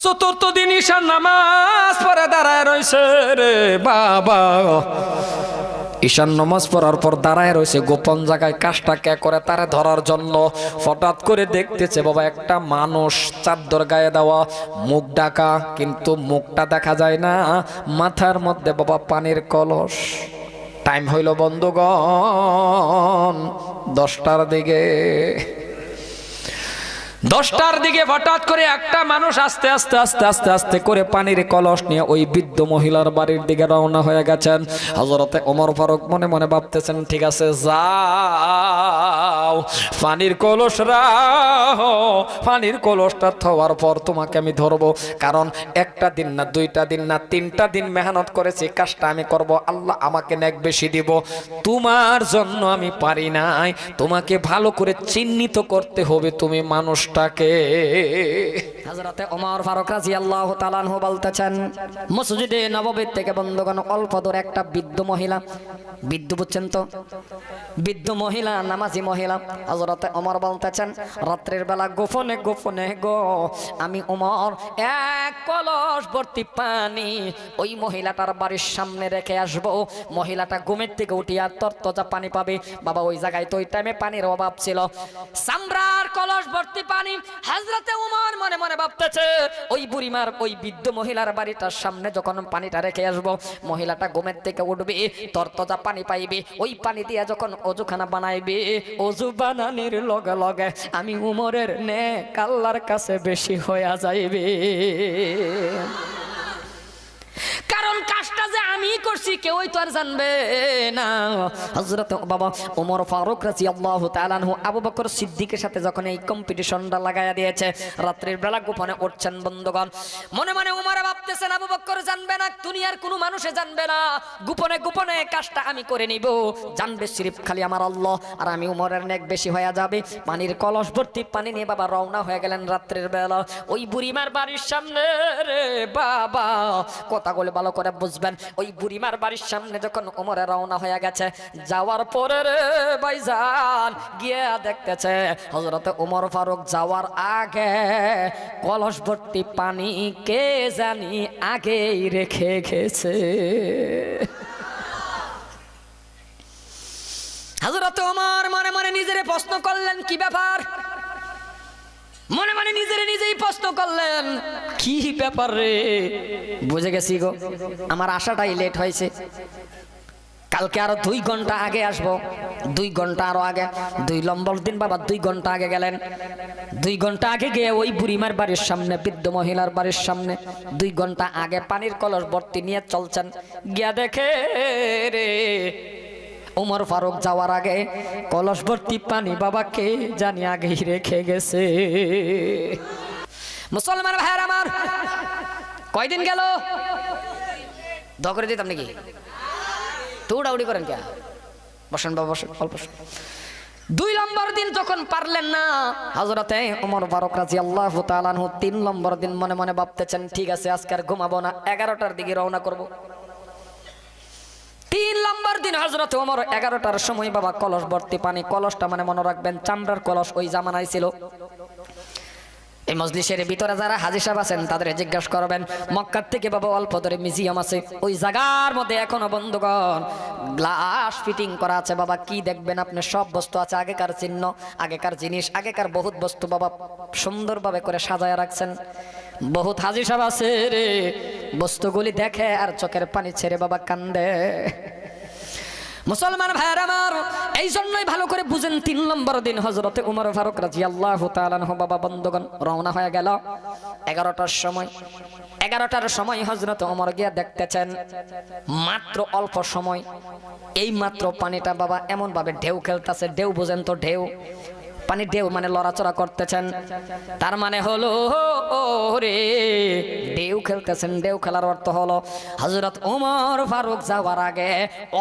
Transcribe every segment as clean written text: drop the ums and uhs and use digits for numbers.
চতুর্থ দিন ঈশার নামাজ পড়ে দাঁড়ায় রয়েছে রে বাবা। ঈশান নামাজ পড়ার পর দাঁড়ায় রয়েছে গোপন জায়গায় কাজটা কে করে তারা ধরার জন্য। হঠাৎ করে দেখতেছে বাবা একটা মানুষ চাদর গায়ে দেওয়া, মুখ ঢাকা, কিন্তু মুখটা দেখা যায় না। মাথার মধ্যে বাবা পানির কলস। টাইম হইল বন্ধুগণ 10টার দিকে। 10টার দিকে হঠাৎ করে একটা মানুষ আস্তে আস্তে আস্তে আস্তে আস্তে করে পানির কলস নিয়ে ওই বৃদ্ধ মহিলার বাড়ির দিকে রওনা হয়ে গেছেন। হযরতে ওমর ফারুক মনে মনে ভাবতেছেন, ঠিক আছে যাও, পানির কলস রাখো, পানির কলসটা থওয়ার পর তোমাকে আমি ধরবো। কারণ একটা দিন না, 2টা দিন না, 3টা দিন মেহনত করেছি, কাজটা আমি করব, আল্লাহ আমাকে নেক বেশি দিব। তোমার জন্য আমি পারি নাই, তোমাকে ভালো করে চিহ্নিত করতে হবে তুমি মানুষ। হযরতে ওমর ফারুক রাদিয়াল্লাহু তাআলা আনহু বলতেছেন, মসজিদে নববী থেকে বন্ধুগণ অল্প দূর একটা বৃদ্ধ মহিলা, বৃদ্ধ বুঝছেন তো, বৃদ্ধ মহিলা, নামাজি মহিলা। হযরতে ওমর বলতেছেন, রাত্রির বেলা গোপনে গোপনে গো আমি ওমর এক কলস ভর্তি পানি ওই মহিলাটার বাড়ির সামনে রেখে আসব। মহিলাটা ঘুমের থেকে উঠিয়া তরতাজা পানি পাবে। বাবা ওই জায়গায় তো ওই টাইমে পানির অভাব ছিল, সামরার কলস ভর্তি পানি। হযরতে ওমর মনে মনে ভাবতেছে, ওই বুড়িমার ওই বৃদ্ধ মহিলার বাড়িটার সামনে যখন পানিটা রেখে আসবো, মহিলাটা ঘুমের থেকে উঠবে, তরতাজা পানি পাইবে, ওই পানি দিয়ে যখন অজুখানা বানাইবে, অজু বানানোর লগে লগে আমি উমরের নেক আল্লাহর কাছে বেশি হয়ে যাইবে। কারণ কাজটা যে আমি করছি কেউই তো আর জানবে না। হযরত বাবা ওমর ফারুক রাদিয়াল্লাহু তাআলা আনহু আবু বকর সিদ্দিকের সাথে যখন এই কম্পিটিশনটা লাগায়া দিয়েছে, রাত্রির বেলা গোপনে উঠছেন বন্ধুগণ। মনে মনে ওমর ভাবতেছেন, আবু বকর জানবে না, দুনিয়ার কোনো মানুষে জানবে না, গোপনে গোপনে কাজটা আমি করে নিব, জানবে সিরিফ খালি আমার আল্লাহ, আর আমি উমরের নেক বেশি হয়ে যাবে। পানির কলস ভর্তি পানি নিয়ে বাবা রওনা হয়ে গেলেন রাত্রির বেলা ওই বুড়িমার বাড়ির সামনে রে বাবা। কথাগুলো ভালো করে বুঝবেন। ওই বুড়িমার বাড়ির সামনে যখন ওমরে রওনা হয়ে গেছে, যাওয়ার পরে রে ভাইজান গিয়ে দেখতেছে হযরতে ওমর ফারুক যাওয়ার আগে কলস ভর্তি পানি কে জানি আগেই রেখে গেছে। হযরতে ওমর মনে মনে নিজেরে প্রশ্ন করলেন, কি ব্যাপার? মনে মনে নিজেই প্রশ্ন করলেন, কি ব্যাপার রে? বুঝে গেছি গো, আমার আসাটাই লেট হয়েছে, কালকে আরো 2 ঘন্টা আগে আসবো। 2 ঘন্টা আরো আগে, 2 নম্বর দিন বাবা 2 ঘন্টা আগে গেলেন। 2 ঘন্টা আগে গিয়ে ওই বুড়িমার বাড়ির সামনে, বৃদ্ধ মহিলার বাড়ির সামনে 2 ঘন্টা আগে পানির কলস ভর্তি নিয়ে চলছেন। গিয়া দেখে রে ওমর ফারুক যাওয়ার আগে কলস ভর্তি পানি বাবাকে জানি আগেই রেখে গেছে। মুসলমান ভাইয়ের আমার, কয়দিন গেল? দোয়া করে দিতাম নাকি? দৌড়াউড়ি করেন কে? বসেন বাবা, বসেন, অল্প। 2 নম্বর দিন যখন পারলেন না, হযরতে ওমর ফারুক রাদিয়াল্লাহু তাআলা আনহু 3 নম্বর দিন মনে মনে ভাবতেছেন, ঠিক আছে আজকে আর ঘুমাবো না, 11টার দিকে রওনা করব। 3 নম্বর দিন হযরত ওমর 11টার সময় বাবা কলস ভর্তি পানি, কলসটা মানে মনে রাখবেন চামড়ার কলস ওই জামানায় ছিল। এই মজলিসের ভিতরে যারা হাজী সাহেব আছেন তাদের জিজ্ঞাসা করবেন, মক্কার থেকে বাবা অল্প দূরে মিউজিয়াম আছে, ওই জায়গার মধ্যে এখনো বন্ধুগণ গ্লাস ফিটিং করা আছে। বাবা কি দেখবেন আপনি, সব বস্তু আছে, আগেকার চিহ্ন, আগেকার জিনিস, আগেকার বহুত বস্তু বাবা সুন্দরভাবে করে সাজায় রাখছেন। বহুত হাজী সাহেব আছে রে, বস্তুগুলি দেখে আর চোখের পানি ছেড়ে বাবা কান্দে। মুসলমান ভাইয়ের আমার, এই জন্যই ভালো করে বুঝেন, 3 নম্বর দিন হযরতে ওমর ফারুক রাদিয়াল্লাহু তাআলা আনহু বাবা বন্ধুগণ রওনা হয়ে গেল 11টার সময়। 11টার সময় হযরতে ওমর গিয়া দেখতেছেন মাত্র অল্প সময়, এই মাত্র পানিটা বাবা এমন ভাবে ঢেউ খেলতেছে। ঢেউ বুঝেন তো, ঢেউ পানি, ঢেউ মানে লড়াচড়া করতেছেন, তার মানে হলো রে ঢেউ খেলতেছেন। ঢেউ খেলার অর্থ হলো হযরত ওমর ফারুক যাওয়ার আগে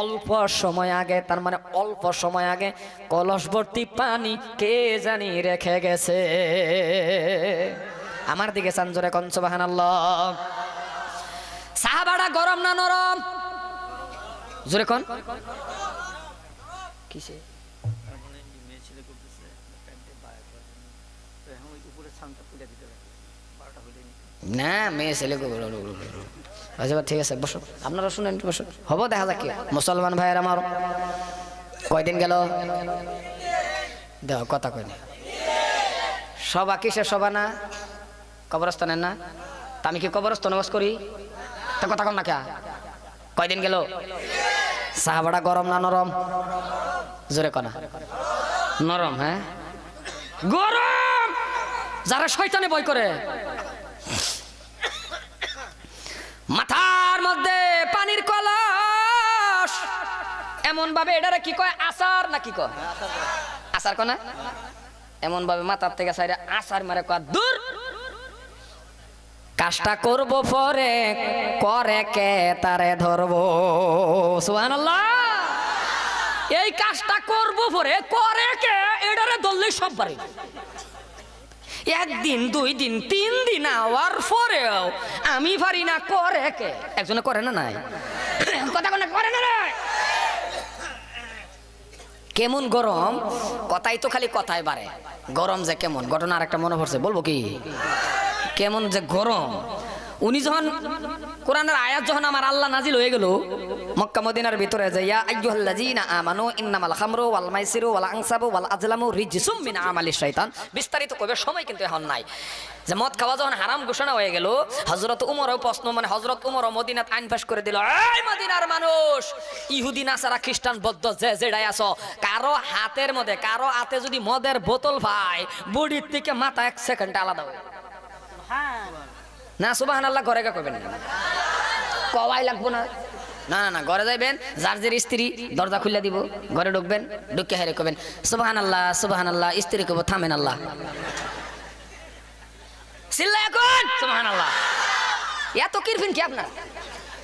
অল্প সময় আগে, তার মানে অল্প সময় আগে কলস ভর্তি পানি কে জানি রেখে গেছে। আমার দিকে চান জোরে কোন সুবহানাল্লাহ। সাহাবারা গরম না নরম? জোরে কোন। কিসে না মেয়ে ছেলে আচ্ছা ঠিক আছে বসো, আপনারা শুনেন বসো, হবো দেখা যাক কি। মুসলমান ভাইয়ের আমার কয়দিন গেল দেখ কথা কয়নি, সবা কিসের সবা না কবরস্থানের না? তা আমি কি কবরস্থান নামাজ করি? তা কথা কন না কে? কয়দিন গেল? সাহাবাটা গরম না নরম? জোরে কনা নরম। হ্যাঁ গরম, যারা শয়তানে ভয় করে। মাথার মধ্যে পানির কলস, এমন ভাবে এটারে কি কয় আসার না কি কয় আসার কনা, এমন ভাবে মাথার থেকে সাইরে আসার মারে কয় দূর। কাজটা করব পরে করে কে তারে ধরবো। সুবহানাল্লাহ। এই কাজটা করব পরে করে কে এটারে ধরলে সব পারে। একদিন দুই দিন তিন দিন আওয়ার পরেও আমি পারি না, করে কে? একজনে করে না নাই? কথা কোনে করে না রে? কেমন গরম, কথাই তো খালি কথাই বাড়ে। গরম যে কেমন, ঘটনা আরেকটা মনে পড়ছে, বলবো কি? কেমন যে গরম। উনি যখন কোরআনের আয়াত যখন আমার আল্লাহ নাজিল হয়ে গেল মক্কা মদিনার ভিতরে, যে ইয়া আইয়ুহাল্লাযীনা আমানু ইন্নামাল খামরু ওয়াল মাইসিরু ওয়াল আনসাবু ওয়াল আজলামু রিজসুম মিন আমালিশ শাইতান। বিস্তারিত কবে সময় কিন্তু এখন নাই। যে মদ খাওয়া যখন হারাম ঘোষণা হয়ে গেল, হযরত উমরও প্রশ্ন, মানে হযরত উমরও মদিনাত আইন পাশ করে দিল, এই মদিনার মানুষ, ইহুদি নাসারা খ্রিস্টান বৌদ্ধ যে যেটাই আছো, কারো হাতের মধ্যে কারো হাতে যদি মদের বোতল পায়, বডির থেকে মাথা 1 সেকেন্ড আলাদা হয় না। সুবহানাল্লাহ। ঘরে কে করবেন না, কওয়াই লাগবো না। না না না, ঘরে যাইবেন, যার যে স্ত্রী দরজা খুলে দিব, ঘরে ঢুকবেন, ঢুকে হেরে করবেন সুবহানাল্লাহ সুবহানাল্লাহ, স্ত্রী কব থামেন আল্লাহ, চিল্লা এখন সুবহানাল্লাহ। এত কিরফিন কি আপনার?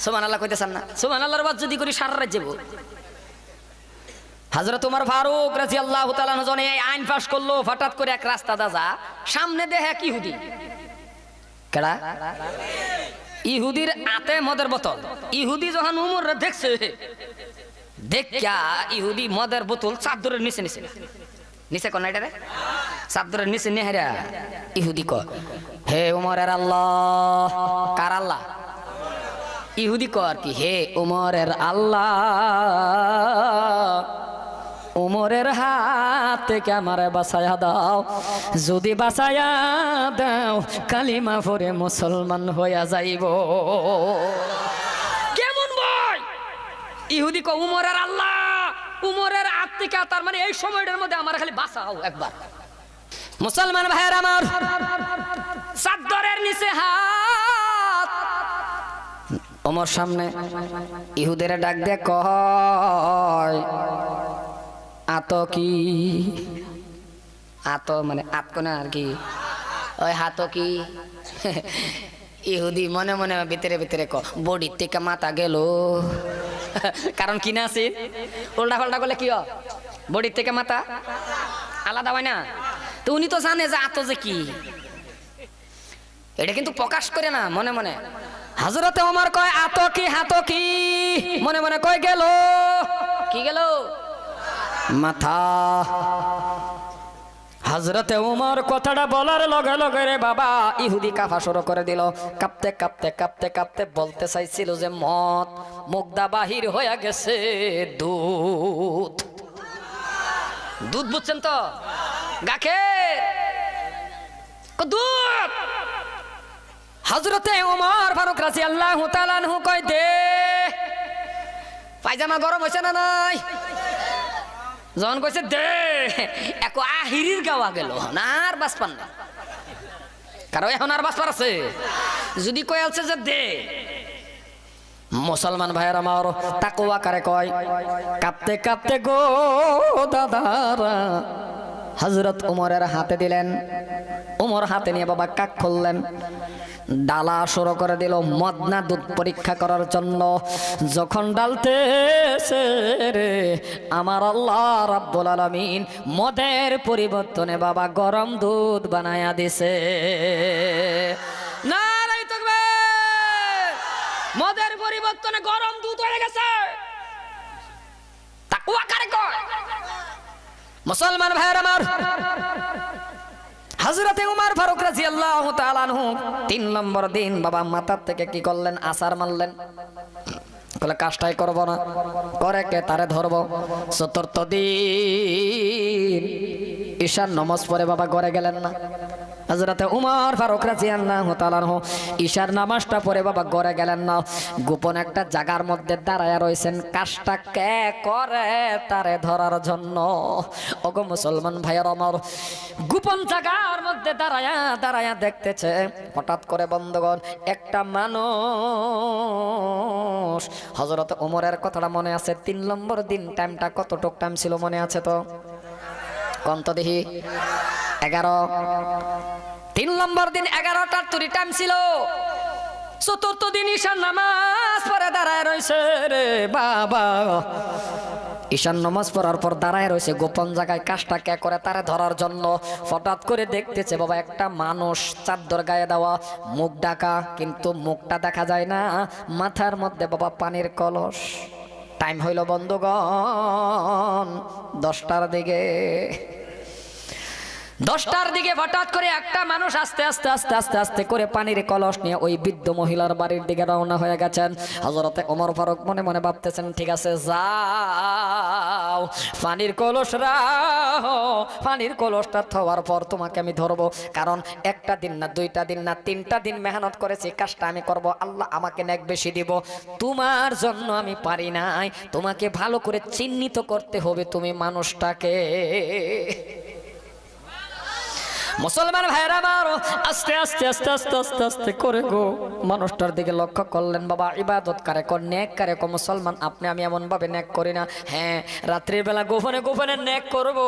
সুবহানাল্লাহ কইতেছেন না? সুবহানাল্লাহর বাদ যদি করি সারা রাত যাব। হযরত ওমর ফারুক রাদিয়াল্লাহু তাআলা জনে এই আইন পাশ করলো, হঠাৎ করে এক রাস্তা দাদা সামনে দেখে এক ইহুদি। কেডা? ইহুদির হাতে মদের বোতল। ইহুদি যখন উমর দেখছে, দেখা ইহুদি মদের বোতল চাদরের নিচে নিচে নিচে কোন এটা রে চাদরের নিচে নেহারা ইহুদি ক, হে উমরের আল্লাহ। কার আল্লাহ? ইহুদি ক আর কি, হে উমরের আল্লাহ, উমরের হাত থেকে আমারে বাঁচায়া দাও, যদি বাঁচায়া দাও কালিমা পড়ে মুসলমান হইয়া যাইব। কেমন ভাই? ইহুদি কো উমরের আল্লাহ, উমরের হাত থেকে, তার মানে এই সময়টার মধ্যে আমার খালি বাঁচাও একবার। মুসলমান ভাইয়ের আমার, চাদরের নিচে হাত, ওমর সামনে ইহুদের ডাক দিয়ে কয়, আত কি? আত মানে আত কোন আর কি, ওই হাত কি? ইহুদি মনে মনে ভিতরে ভিতরে ক, বডির থেকে মাথা গেল। কারণ কি না আছে, উল্টা পাল্টা করলে কি হয়, বডির থেকে মাথা আলাদা হয় না। তো উনি তো জানে যে আত যে কি, এটা কিন্তু প্রকাশ করে না, মনে মনে। হযরতে ওমর কয় আত কি, হাত কি? মনে মনে কয় গেল কি, গেল মাথা। হযরতে ওমর কথাটা বলার লগে লগে রে বাবা ইহুদি কাফা শুরু করে দিল। কাঁপতে কাঁপতে কাঁপতে কাঁপতে বলতে চাইছিল যে মদ মুগদা বাহির হয়ে গেছে দুধ। দুধ বুঝছেন তো, গাখে দুধ। হযরতে ওমর ফারুক রাদিয়াল্লাহু তাআলা আনহু কয়, দে পায়জামা গরম হইছে না নাই? যখন কইছে দে, এক আহিরির গাওয়া গেল না, আর বাস পান না। কারণ এখন আর বাস পার আছে, যদি কই আছে যে দে। মুসলমান ভাইয়ের আমার তাকওয়া কারে কয়, কাঁপতে কাঁপতে গো দাদারা হযরত ওমরের হাতে দিলেন। ওমর হাতে নিয়ে বাবা কাক খুললেন, ডালা শুরু করে দিল মদনা দুধ পরীক্ষা করার জন্য। যখন ডালতেছে রে আমার আল্লাহ রাব্বুল আলামিন মদের পরিবর্তনে বাবা গরম দুধ বানায়া দিছে। নারায়ে তাকবীর! মদের পরিবর্তনে গরম দুধ হয়ে গেছে। তাকওয়া কারে কয়? মুসলমান ভাইয়ের আমার, হযরতে উমর ফারুক রাদিয়াল্লাহু তাআলা আনহু 3 নম্বর দিন বাবা মাথার থেকে কি করলেন, আসার মারলেন। বলে কাজটাই করব না, করে কে তারে ধরবো। চতুর্থ দিন ঈশার নামাজ পড়ে বাবা ঘরে গেলেন না। হযরতে উমর ফারুক রাদিয়াল্লাহু তাআলা আনহু ঈশার নামাজটা পড়ে বাবা ঘরে গেলেন না, গোপন একটা জায়গার মধ্যে দাঁড়ায়া রইছেন কাজটা কে করে তারে ধরার জন্য। ওগো মুসলমান ভাইয়ের আমার, গোপন জায়গার মধ্যে দাঁড়ায়া দাঁড়ায়া দেখতেছে, হঠাৎ করে বন্ধুগণ একটা মানুষ। হযরতে উমরের কথাটা মনে আছে? 3 নম্বর দিন টাইমটা কতটুক টাইম ছিল মনে আছে তো? কোন তো দেখি 11। 3 নম্বর দিন 11টার তুরি টাইম ছিল। চতুর্থ দিন ঈশার নামাজ পড়ে দাঁড়ায় রয়েছে রে বাবা। ঈশার নামাজ পড়ার পর দাঁড়ায় রয়েছে গোপন জায়গায় কাজটা কে করে তারে ধরার জন্য। হঠাৎ করে দেখতেছে বাবা একটা মানুষ, চাদর গায়ে দেওয়া, মুখ ঢাকা, কিন্তু মুখটা দেখা যায় না। মাথার মধ্যে বাবা পানির কলস। টাইম হইল বন্ধুগণ 10টার দিকে। 10টার দিকে হঠাৎ করে একটা মানুষ আস্তে আস্তে আস্তে আস্তে আস্তে করে পানির কলস নিয়ে ওই বৃদ্ধ মহিলার বাড়ির দিকে রওনা হয়ে গেছেন। হযরতে ওমর ফারুক মনে মনে ভাবতেছেন, ঠিক আছে যাও, পানির কলস রাখো, পানির কলসটা থওয়ার পর তোমাকে আমি ধরবো। কারণ একটা দিন না, 2টা দিন না, 3টা দিন মেহনত করেছি, কাজটা আমি করব, আল্লাহ আমাকে নেক বেশি দিব। তোমার জন্য আমি পারি নাই, তোমাকে ভালো করে চিহ্নিত করতে হবে তুমি মানুষটাকে। মুসলমান ভাইরা আমার, আস্তে আস্তে আস্তে আস্তে আস্তে আস্তে করে গো মানুষটার দিকে লক্ষ্য করলেন। বাবা ইবাদত কারে কর, নেক কারে কর। মুসলমান আপনি আমি এমন ভাবে নেক করি না। হ্যাঁ, রাত্রির বেলা গোপনে গোপনে নেক করব,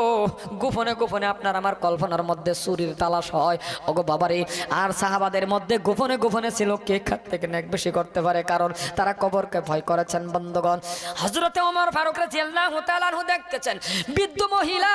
গোপনে গোপনে আপনার আমার কল্পনার মধ্যে চুরির তালাশ হয়। ওগো বাবারে, আর সাহাবাদের মধ্যে গোপনে গোপনে ছিল কে খাত থেকে নেক বেশি করতে পারে, কারণ তারা কবরকে ভয় করেছেন। বন্ধুগণ, হযরতে ওমর ফারুক রাদিয়াল্লাহু তাআলা আনহু দেখতেছেন বৃদ্ধ মহিলা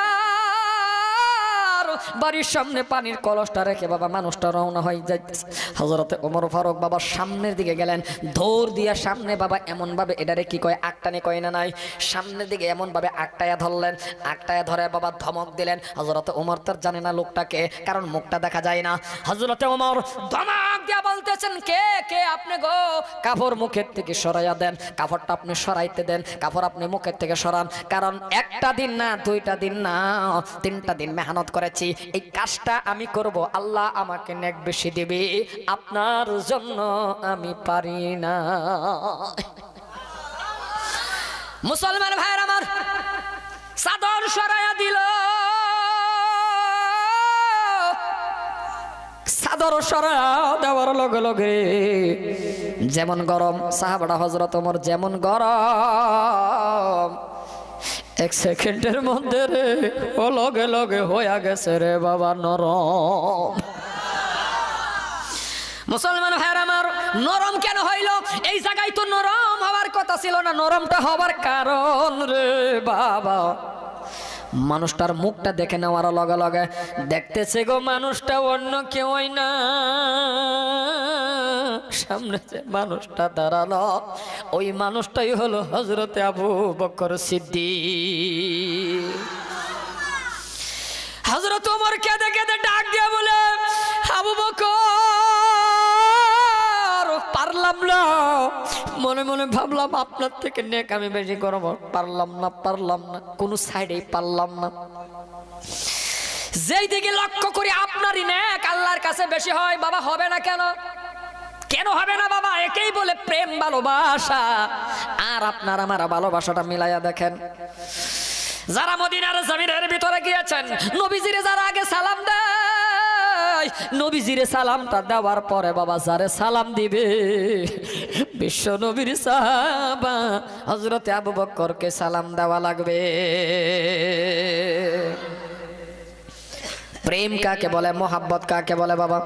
বাড়ির সামনে পানির কলসটা রেখে বাবা মানুষটা রওনা হয়ে যাইতেছে। হযরতে ওমর ফারুক বাবা সামনের দিকে গেলেন, দৌড় দিয়া সামনে বাবা এমন ভাবে, এটারে কি কয়, আকটানি কয় না নাই, সামনের দিকে এমন ভাবে আকটায়া ধরলেন। আকটায়া ধরে বাবা ধমক দিলেন। হযরতে ওমর তার জানে না লোকটাকে, কারণ মুখটা দেখা যায় না। হযরতে ওমর ধমক দিয়া বলতেছেন, কে কে আপনি গো? কাপড় মুখের থেকে সরাইয়া দেন, কাপড়টা আপনি সরাইতে দেন, কাপড় আপনি মুখের থেকে সরান। কারণ একটা দিন না, 2টা দিন না, 3টা দিন মেহনত করেছি, এই কাজটা আমি করব, আল্লাহ আমাকে নেক বেশি দিবে, আপনার জন্য আমি পারি না। মুসলমান ভাইরা আমার, চাদর সরাইয়া দিল। চাদর সরাইয়া দেওয়ার লগে লগে যেমন গরম, সাহাবারা হযরত ওমর যেমন গরম, 1 সেকেন্ডের মধ্যে রে ও লগে লগে হয়ে গেছে রে বাবা নরম। মুসলমান ভাইরা আমার, নরম কেন হইল? এই জায়গায় তো নরম হওয়ার কথা ছিল না। নরমটা হবার কারণ রে বাবা, মানুষটার মুখটা দেখে নেওয়ার লগে লগে দেখতেছে গো মানুষটা অন্য কেউই না। সামনে যে মানুষটা দাঁড়ালো, ওই মানুষটাই হলো হযরতে আবু বকর সিদ্দিক। হযরত ওমর কেঁদে কেঁদে ডাক দিয়ে বলে, আবু বকর, পারলাম না, মনে মনে ভাবলাম আপনার থেকে নেক আমি বেশি করব, পারলাম না, কোন সাইডেই পারলাম না। যেই দিকে লক্ষ্য করি আপনারই নেক আল্লাহর কাছে বেশি হয়। বাবা হবে না কেন? কেন হবে না বাবা? একেই বলে প্রেম ভালোবাসা। আর আপনার আমার ভালোবাসাটা মিলাইয়া দেখেন, যারা মদিনার জমিনের ভিতরে গিয়েছেন, নবীজিরে যারা আগে সালাম দেয়, নবীজিরে সালামটা দেওয়ার পরে বাবা যারে সালাম দিবে, বিশ্ব নবীর সাহাবা হযরতে আবু বকরকে সালাম দেওয়া লাগবে। প্রেম কাকে বলে, মোহাব্বত কাকে বলে বাবা?